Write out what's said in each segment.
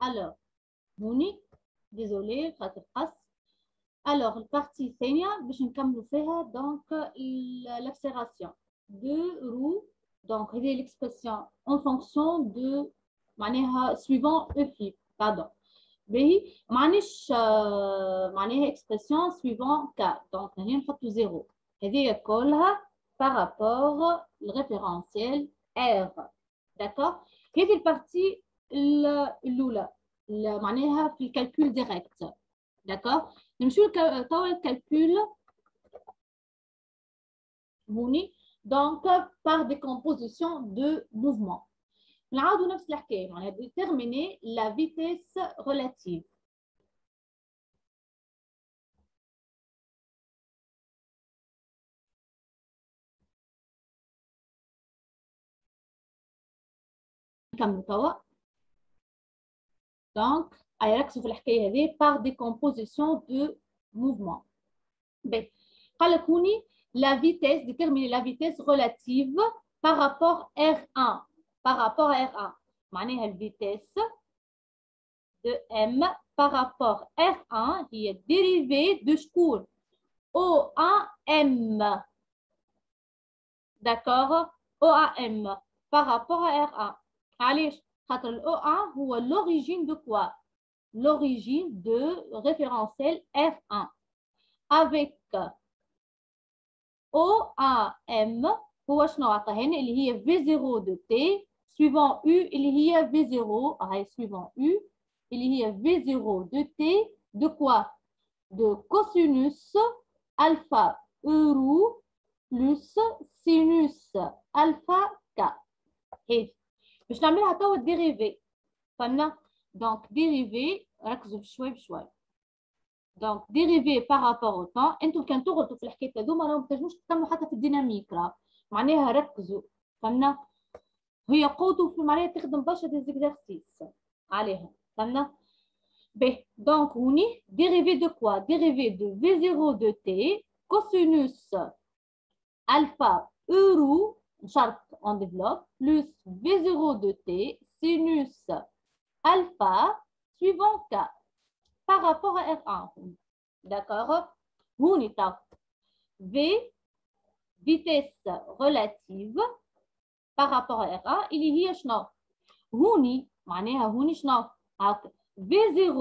Alors, هوني désolé خاطر قص. Alors, البارتي الثانية باش نكملوا فيها donc l'observation de roue. Donc, هذه l'expression en fonction de معناها suivant e flip pardon. باهي معناها expression suivant k. Donc, هنا نحطوا 0. هذه كلها par rapport الريفérentiel R. D'accord. هذه البارتي الأولى معناها في الكالكول ديريكت. D'accord. نمشيو توا الكالكول هوني donc par décomposition de mouvement. نعاودوا نفس الحكايه معناها déterminer la vitesse relative. نكملوا توا. donc ركزوا في الحكايه هذه par décomposition de mouvement. ب قال لك هوني la vitesse, déterminer la vitesse relative par rapport R1. Par rapport à R1. معناها la vitesse de M par rapport R1 هي dérivée de شكون؟ OAM. D'accord? OAM par rapport à R1. علاش؟ خاطر ال O1 هو l'origine de quoi? L'origine de référentiel R1. Avec OAM هو شنو عطاهاني اللي هي V0 de T suivant U اللي هي V0 هاي suivant U اللي هي V0 de T de quoi? De cosinus alpha euro plus sinus alpha K. هيك باش نعملها توا الديريفي. فهمنا؟ دونك ديريفي ركزوا بشوي بشوي. دونك ديريفي par rapport au temps. انتم كان تغلطوا في الحكايه هذوما راهم ما تنجموش تكملوا حتى في الديناميك راه معناها ركزوا. فهمنا؟ هي قوته في معناها تخدم برشا دي زيكزارسيس عليهم. فهمنا؟ باهي دونك هوني ديريفي دو كوا؟ ديريفي دو V0 de T cosinus alpha euro شرط on développe plus V0 de T sinus alpha suivant K par rapport à R1. D'accord? هوني تاع V vitesse relative par rapport à R1 اللي هي شنو؟ هوني معناها هوني شنو؟ هاكا V0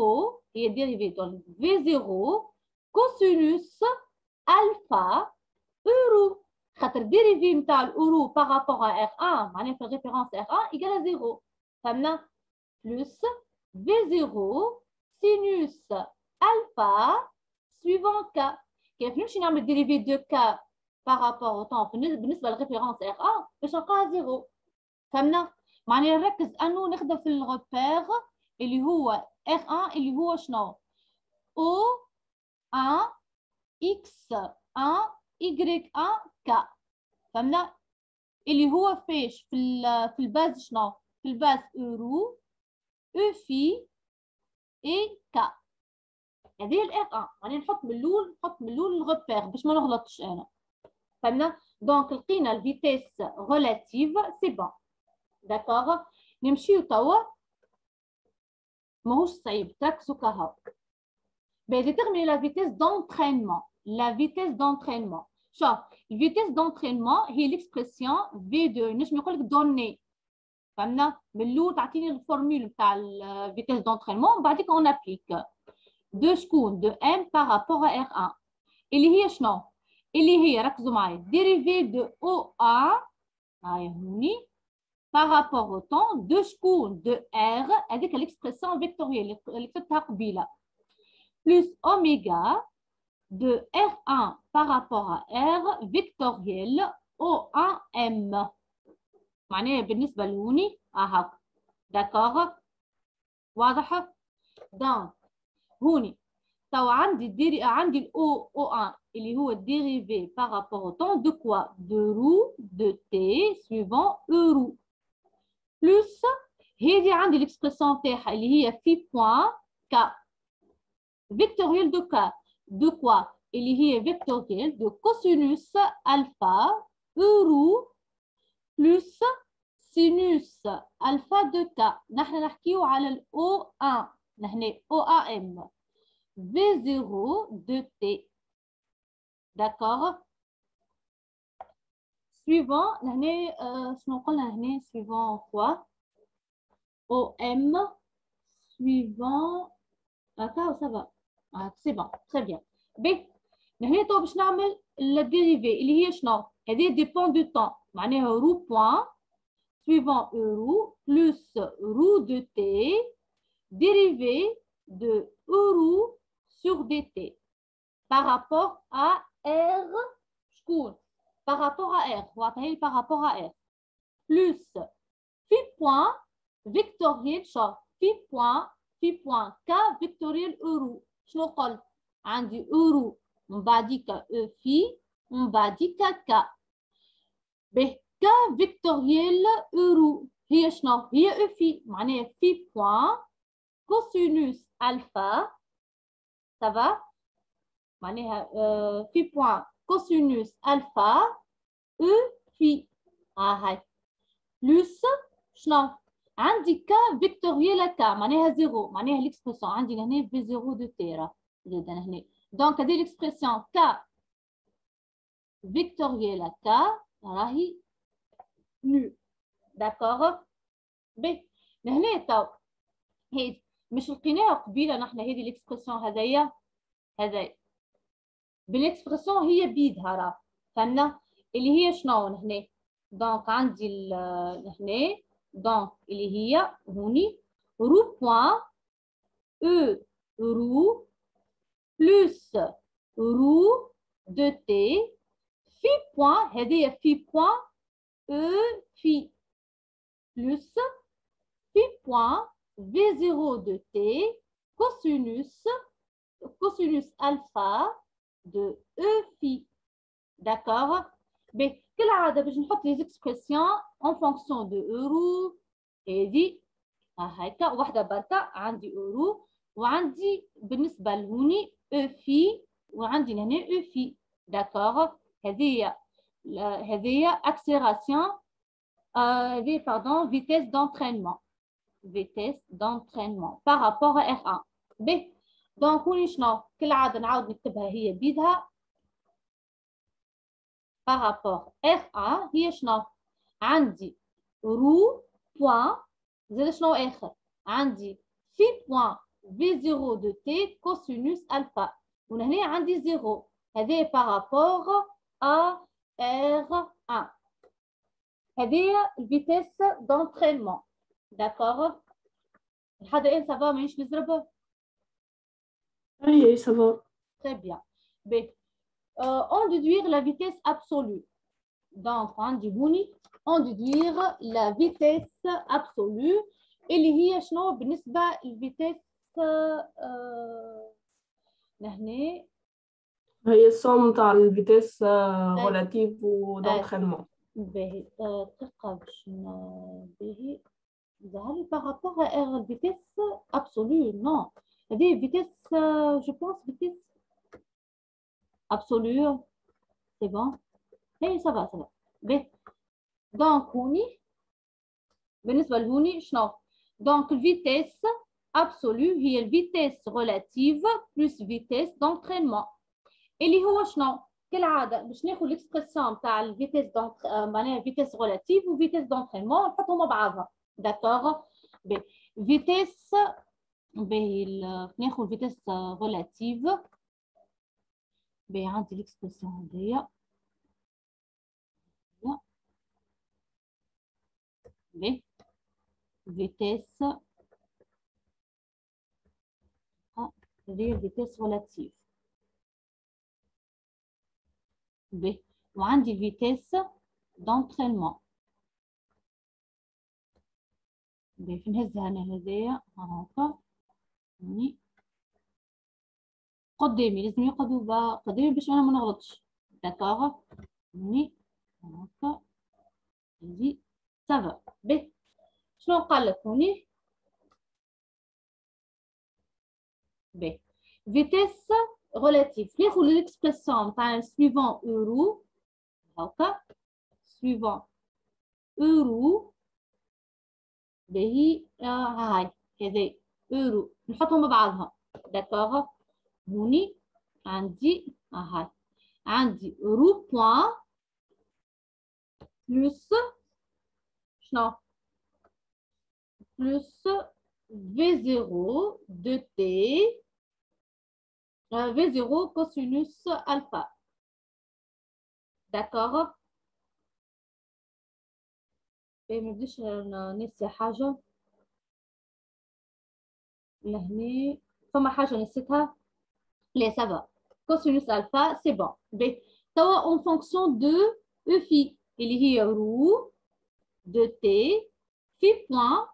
هي dérivée donc V0 cosinus alpha euro. خاطر dérivée نتاع الاورو par rapport à R1 معناها في الريفيرونس R1 égale à 0. فهمنا؟ plus V0 sinus alpha suivant K. كيف نمشي نعمل dérivé de K par rapport au temps بالنسبة للريفيرونس R1 باش نلقاها 0. فهمنا؟ معناها نركز أنه نخدم في الغوبير اللي هو R1 اللي هو شنو؟ O1 X1 Y1 K. فهمنا؟ اللي هو فيش في الباز شنو؟ في الباز اورو او في اي كا. هذه الار 1 يعني نحط من الاول الغوبير باش ما نغلطش انا. فهمنا؟ دونك لقينا الفيتيس ريلاتيف سي بون. داكوغ نمشيو توا ماهوش صعيب تركزوا كهو. ديتيرميني لا فيتيس دونترينمون. لا فيتيس دونترينمون شوف الفيتيس دونترينمون هي ليكسبرسيون في 2 نجم نقول لك دوني. فهمنا؟ من الاول تعطيني الفورمول نتاع الفيتيس دونترينمون بعديك اون ابليك دو شكون دو ام بارابور ا ار 1 اللي هي شنو؟ اللي هي ركزوا معايا ديريفي دو او ا هاي هوني بارابور او طون دو شكون دو ار هذيك ليكسبرسيون فيكتوريال اللي كتبتها قبيله بلس اوميغا de R1 par rapport à R vectoriel O1M. معناها بالنسبة لهوني هاك. داكوغ؟ واضح؟ دونك هوني تو عندي ال O1 اللي هو dérivé par rapport au temps de quoi? De roue de T suivant euro. Plus هذه عندي l'expression تاعها اللي هي في point K. Vectoriel de K. De quoi? اللي هي vectoriel de cosinus alpha euro plus sinus alpha de K. نحن نحكيو على ال O1. نحن OAM. V0 de T. D'accord. Suivant, نحن شنو قلنا هنا suivant quoi? OM suivant. D'accord, ça va. C'est bon, très bien. B. نحن تو باش نعمل الديريفي اللي هي شنو؟ هذه dépend du temps. معناها رو point suivant euro plus roue de T dérivé de euro sur dt par rapport à R شكون؟ par rapport à R. واعطيها par rapport à R plus phi point vectoriel شو؟ phi point K vectoriel euro. شنو قلت؟ عندي euro من بعديك E phi من بعديك K. به K vectoriel euro هي شنو؟ هي E phi معناها phi point cosinus alpha. ça va؟ معناها phi point cosinus alpha E phi. هاي بلس شنو؟ عندي K vectoriel K معناها زيرو. معناها l'expression عندي هنا في زيرو دو تيرا زيد هنا. دونك هذه l'expression K vectoriel K راهي نو. داكوغ. بي لهنا تو هيد مش لقيناها قبيله نحن هذه الاكسبرسيون هذايا بالاكسبرسيون هي بيدها راه فهمنا اللي هي شنو هنا. دونك عندي هنا دونك اللي هي هوني رو بوان او رو بلس رو دو تي في بوان هذه في بوان او في plus phi point V0 de T cosinus alpha de E phi. D'accord? Mais كل عادة باش نحط les expressions en fonction de euro. هذه هكا واحدة بركة عندي euro وعندي بالنسبة لهوني E phi وعندي هنا E phi. D'accord? هذه accélération pardon, vitesse d'entraînement. Vitesse d'entraînement par rapport à R1. B. Donc, هوني شنو؟ كل عادة نعاود نكتبها هي بيدها. par rapport R1 هي شنو؟ عندي رو بوان زاد شنو آخر؟ عندي في بوان V0 de T cosinus alpha. وهنا عندي زيرو. هذه par rapport à R1. هذه الفيتيس دونترينمون. داكوغ لحد الان سافا مانيش نزرب. Oui, ça va. Très bien. B. On déduire la vitesse absolue. Donc, on déduire la vitesse absolue اللي هي شنو بالنسبة للفيتيس لهنا هي الصوم تاع الفيتيس relative و d'entraînement. باهي دقيقة باش باهي ظهر par rapport à R vitesse absolue. Non. هذه vitesse je pense vitesse absolue. C'est bon. اي ça va. باهي دونك هوني بالنسبة لهوني شنو؟ دونك الفيتيس absolue هي الفيتيس relative plus vitesse d'entraînement اللي هو شنو؟ كالعاده باش ناخذ ليكسبرسيون تاع الفيتيس دونك معناها فيتيس ريلاتيف وفيتيس دونترينمون نحطهم مع بعضها. داكوغ. فيتيس باهي ناخذ فيتيس ريلاتيف. باهي عندي ليكسبرسيون هذيا. باهي فيتيس هذيا فيتيس ريلاتيف. B. وعندي vitesse d'entraînement. B. فين نهزها أنا هذايا هاكا هوني قدامي لازم يقعدوا قدامي باش أنا ما نغلطش. داكوغ. هوني هاكا هذي سافا. B. شنو قال لك هوني؟ B. vitesse relative. ناخذ l'expression تاع suivant euro هاكا suivant euro باهي هاي هذي اورو نحطهم مع بعضهم داكوغ. هوني عندي هاي عندي رو بوان بلس شنو بلس V0 de T V0 cosinus alpha. D'accord. ما بديش ننسى حاجة لهني فما حاجة نسيتها. لا سافا cosinus alpha c'est bon. B توا en fonction de E phi اللي هي رو de T phi point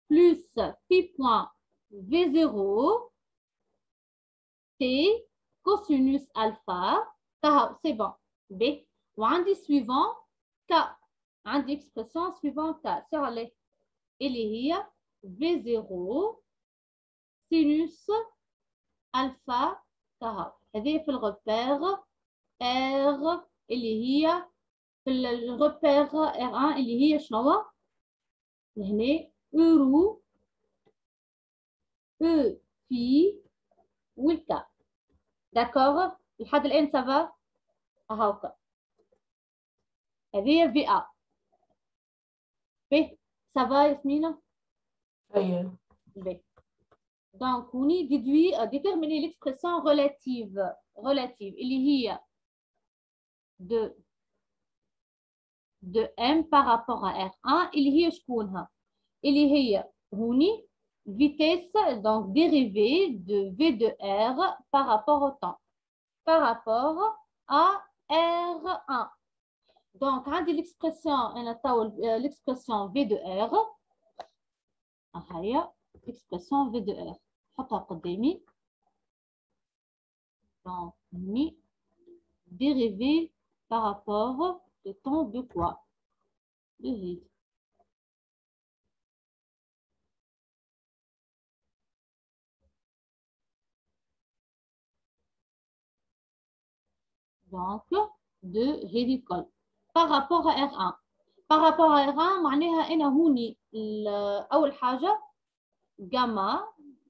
plus phi point V0 T cosinus alpha c'est bon. B وعندي suivant K عندي expression suivant K سير عليه اللي هي V0 sinus alpha K. هذه في الغبير R اللي هي في الغبير R1 اللي هي شنو؟ هنا اورو او في والكا. داكوغ لحد الان سافا هاوكا. هذه في ا بي سافا ياسمينة. أيوة. بي دونك هوني déterminer l'expression relative اللي هي de M par rapport à R1 اللي هي شكونها؟ اللي هي هوني vitesse donc dérivée de V de R par rapport au temps par rapport à R1. Donc عندي l'expression V de R هي l'expression V de R نحطها قدامي. Donc ni dérivée par rapport au temps de quoi? De vide. Donc de ridicule par rapport à R1. par rapport à R1 معناها أنا هوني أول حاجة جاما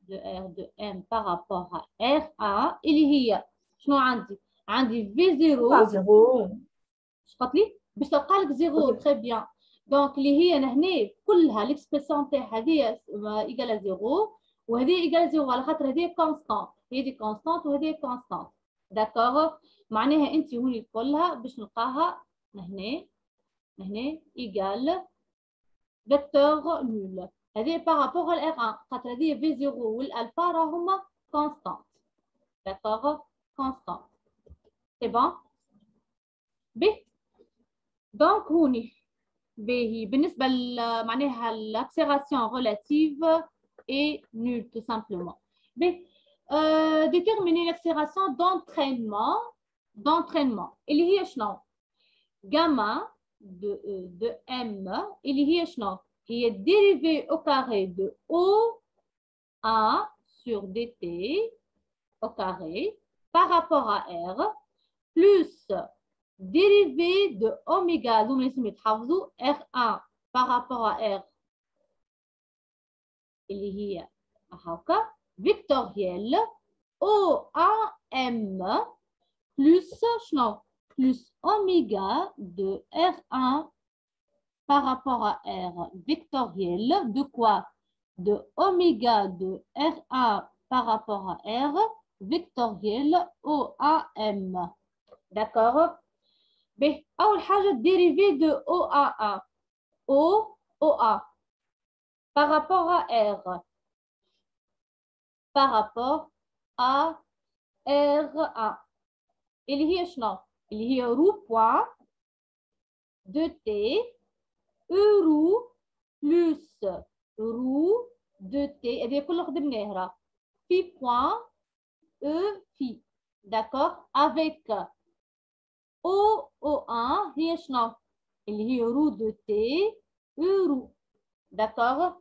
de R de M par rapport à R1 اللي هي شنو عندي؟ عندي V0 شفت لي؟ باش تلقى لك 0 très bien. donc اللي هي هنا كلها l'expression تاعها هذه إيجال 0 وهذه إيجال 0 على خاطر هذه كونستانت هذه كونستانت وهذه كونستانت. داكوغ معناها أنت هوني كلها باش نلقاها هنا إيجال فيكتور نول. هذه بارابور ال R1 خاطر هذه في 0 والألفا راهما كونستانت. داكوغ كونستانت سي بون. بي دونك هوني باهي بالنسبة معناها l'accélération relative est nulle tout simplement. بي déterminer l'accélération d'entraînement اللي هي شنو؟ gamma de M اللي هي شنو؟ هي dérivée au carré de OA sur DT au carré par rapport à R plus dérivée de oméga دول لازم يتحفظوا R1 par rapport à R اللي هي هاكا فيكتوريال OAM plus شنو؟ plus oméga de R1 par rapport à R vectoriel de quoi? De oméga de R1 par rapport à R vectoriel OAM. D'accord? B. أول حاجة dérivé de OA1 OA par rapport à R par rapport à R1 اللي هي شنو؟ اللي هي رو بوان de T euro plus رو de T هذه كلها خدمناها راه في بوان E phi. D'accord? Avec O1 هي شنو؟ اللي هي رو de T euro. D'accord?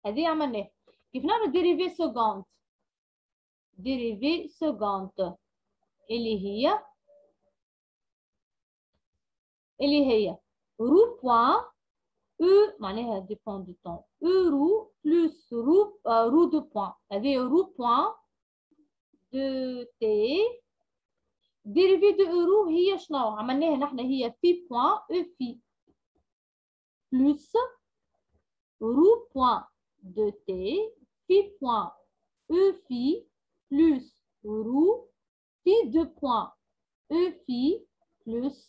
هذه عملناها. كيف نعمل ديريفي سكوند؟ ديريفي سكوند اللي هي رو بوان E معناها dépend du temps euro plus roue de point هذه roue point de t dérivé de euro هي شنو عملناها نحن هي في point e في plus roue point de t في point e في plus roue في de point e في plus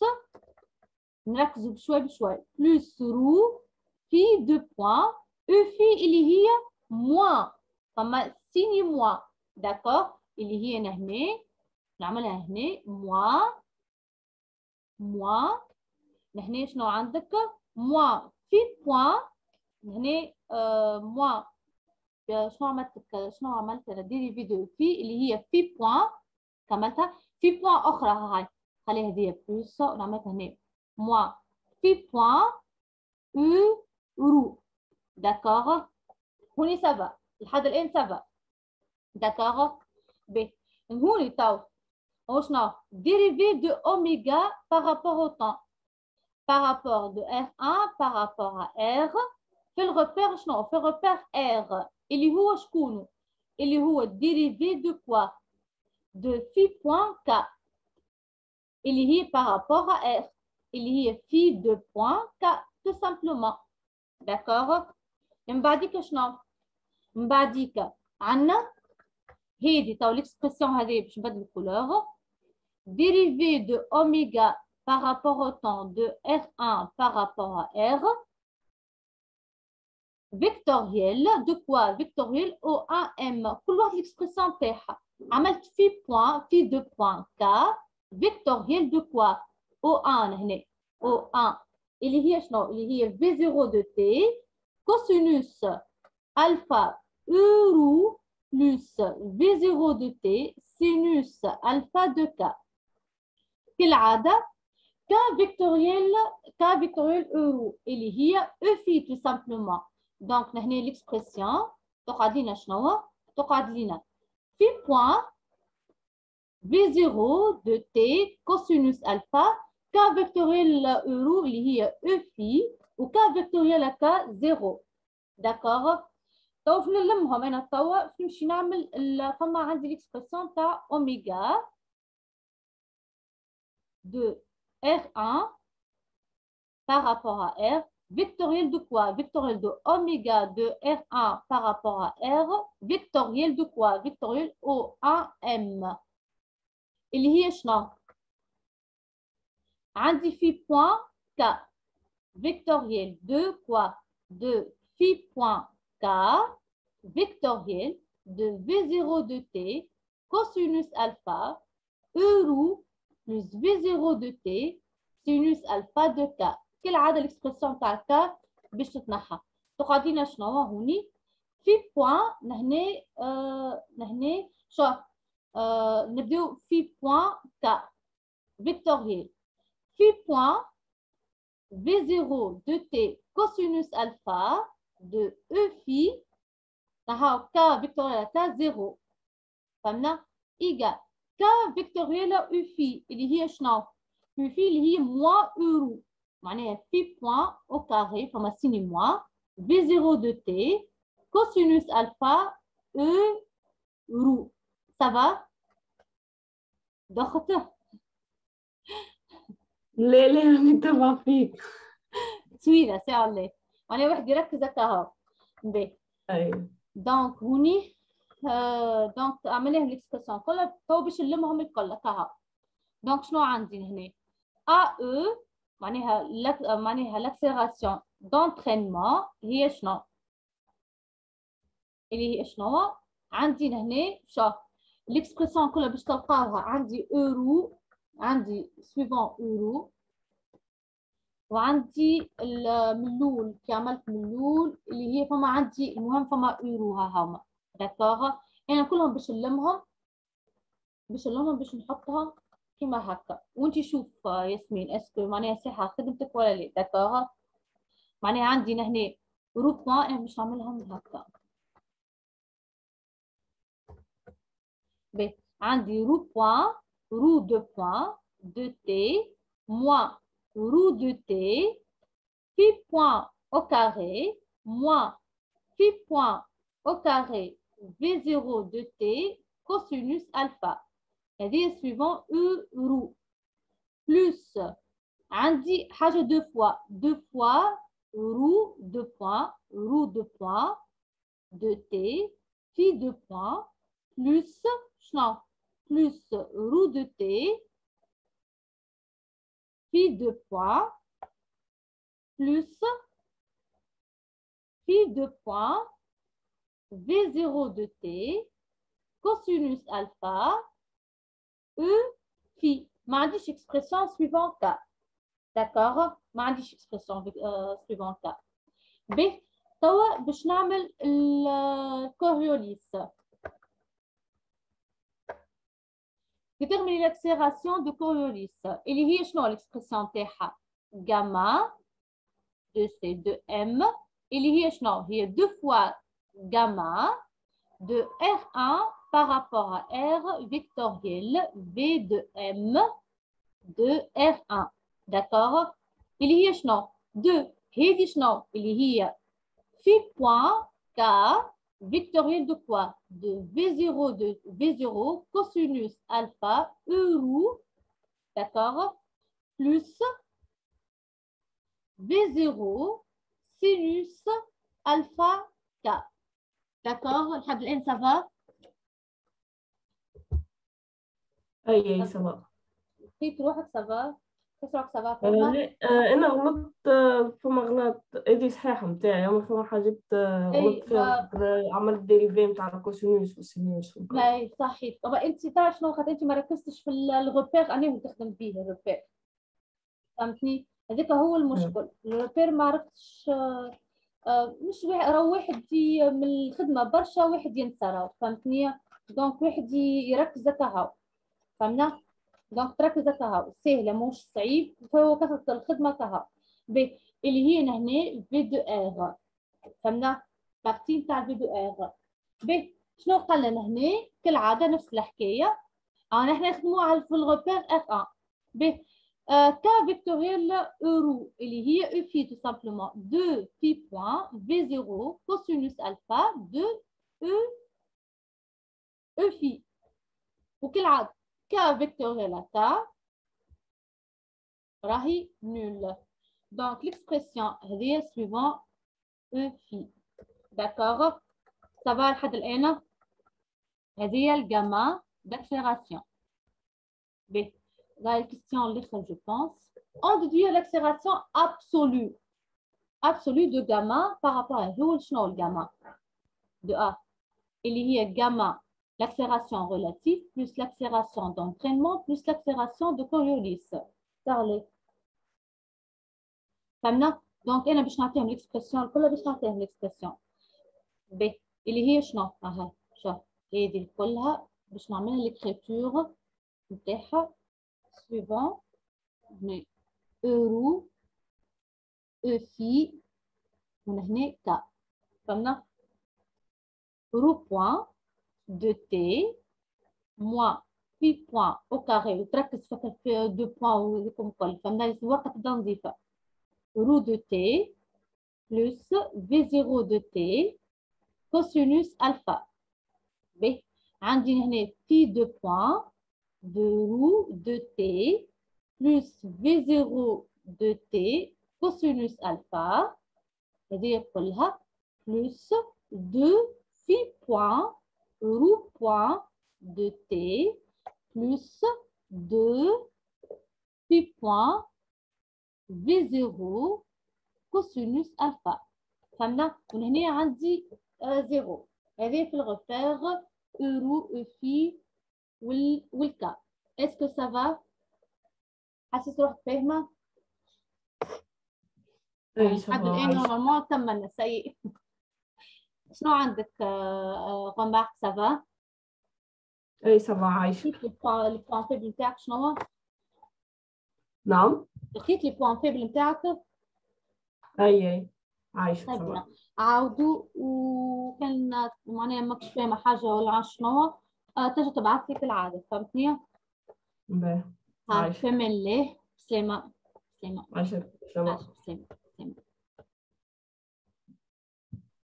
نركزوا بشوي بشوي plus roue في de point e في اللي هي moins فما سيني moins d'accord اللي هي هنا نعملها هنا moins هنا شنو عندك moins في point هنا moins شنو عملت انا ديريفي دو في اللي هي في point كملتها في point اخرى هاي خليها هذه بلس ونعملها هنا moins في point euro d'accord هوني سافا لحد الان سافا d'accord ب هوني تو هو شنو dérivé de oméga par rapport au temps par rapport de R1 par rapport à R في الريبير شنو في الريبير R اللي هو شكون اللي هو dérivé de quoi de phi point K اللي هي par rapport à R اللي هي phi de point K tout simplement d'accord من بعديك شنو من بعديك عندنا هذه تو l'expression هذه باش نبدل الكولور dérivé de oméga par rapport au temps de R1 par rapport à R vectoriel de quoi vectoriel O1M كل واحد l'expression تاعها عملت في point في deux points K vectoriel de quoi O1 هنا O1 اللي هي شنو اللي هي V0 de T cosinus alpha euro plus V0 de T sinus alpha de K كالعادة K vectoriel euro اللي هي E phi tout simplement donc هنا l'expression تقعد لنا شنو تقعد لنا في point V0 de T cosinus alpha K vectoriel euro اللي هي E phi و K vectoriel K 0 d'accord تو فين نلمهم انا توا نمشي نعمل فما عندي l'expression تاع اوميغا de R1 par rapport à R vectoriel de quoi vectoriel de oméga de R1 par rapport à R vectoriel de quoi vectoriel O1M اللي هي شنو عندي في point K vectoriel de quoi de phi point K vectoriel de V0 de T cosinus alpha euro plus V0 de T sinus alpha de K كالعادة الإكسبرسيون تاع K باش تتنحى تقعد لنا شنو هوني في بوان نهنا شو نبداو في بوان K vectoriel في بوان V0 de T cosinus alpha de E phi نهاو K vectoriel K 0 فهمنا إيجال K vectoriel U phi اللي هي شنو U phi اللي هي moins euro معناها في بوان au carré فما سيني moins V0 de T cosinus alpha euro ça va ضغط لا نتبع فيك طويلة ساعة الله معناها واحد يركز هكا هاو باهي أيوة دونك هوني دونك عملناها ليكسبرسيون كلها تو باش نلمهم الكل هكا هاو دونك شنو عندي هنا AE معناها لاكسيلراسيون دونترينمون هي شنو اللي هي شنو عندي هنا شو ليكسبرسيون كلها باش تلقاوها عندي اورو عندي سويفون اورو وعندي الملول كي عملت ملول اللي هي فما عندي المهم فما اورو ها هما داكوغ انا كلهم باش نلمهم باش نحطها كيما هكا وانتي شوف ياسمين اسكو معناها صحه خدمتك ولا لا داكوغ معناها عندي هنا رو بوان انا باش نعملهم هكا بي عندي رو بوان رو دو بوان دو تي موان رو دو تي في بوان au carré moins phi point au carré V0 de t cosinus alpha. هذه suivant E roux plus عندي حاجة deux fois roux de point de t phi de point plus شنو plus roux de t phi de point plus phi de point V0 de t cosinus alpha E phi. ما عنديش expression suivant K. D'accord? ما عنديش expression suivant K. ب توا باش نعمل الكوريوليس. déterminer l'accélération de Coriolis اللي هي شنو l'expression تاعها gamma de C de M اللي هي شنو هي 2 fois gamma de R1 par rapport à R vectoriel V de M de R1 d'accord اللي هي شنو 2 هذه شنو اللي هي phi point K vectoriel de quoi? De V0 cosinus alpha E roux, d'accord? Plus V0 sinus alpha K. D'accord? لحد الآن ça va? اي ça va. كيف روحك ça va? كيف روحك ça va? لا انا غلطت فما غلط هذه صحيحه نتاعي اما فما حاجات غلطت فيها عملت ديريفي نتاع الكوسينوس والسينوس اي صحيح. طبعا انت تعرف شنو خاطر انت ما ركزتش في الغوبير انا تخدم بيه الغوبير فهمتني هذاك هو المشكل الغوبير ما عرفتش مش راه واحد من الخدمه برشا واحد ينسى راه فهمتني دونك واحد يركز هكا هاو فهمنا دونك تركز هكا هاو سهله مش صعيب فهو كثره الخدمه كهاو اللي هي هنا في دو ار فهمنا بارتي نتاع في دو ار شنو قال لنا هنا كالعاده نفس الحكايه احنا نخدموها في الغوبير اف 1 ب K vectoriel euro اللي هي E phi tout simplement 2 phi point V0 cosinus alpha de E phi وكالعادة K vectoriel K راهي nul donc l'expression هذه suivant E phi d'accord ça va لحد الآن هذه هي الجاما d'accélération B la question je pense on déduit l'accélération absolue de gamma par rapport à le gamma de A اللي هي gamma l'accélération relative plus l'accélération d'entraînement plus l'accélération de Coriolis تعالي فهمنا دونك انا باش نعطيهم الاكسبرسيون كلها باش نعطيهم الاكسبرسيون ب اللي هي شنو اها شوف هذه كلها باش نعملها ليكريتور نتاعها suivant mais euro E phi من هنا K فهمنا euro point de T moins phi point au carré وتركز في دو بوان وذيكم الكل فهمنا وقت تبدا نضيفها euro de T plus V0 de T cosinus alpha ب عندي هنا phi de point de roue de T plus V0 de T cosinus alpha هذه كلها plus 2 phi point roue point de T plus 2 phi point V0 cosinus alpha فهمنا من هنا عندي 0 هذه في الغفير euro E phi والكا اسكو سافا حاسس روحك فاهمه لحد الان نورمالمون كملنا سيء شنو عندك غمباق سافا اي سافا عايشة البوان فيبل نتاعك شنو هو؟ نعم لقيت لي بوان فيبل نتاعك اي عايشة طيب عاودوا وكان معناها ماكش فاهمه حاجه ولا شنو هو تجي تبعث لي كالعاده فهمتني؟ باهي عايشة كمل ليه سلامة عايشة سلامة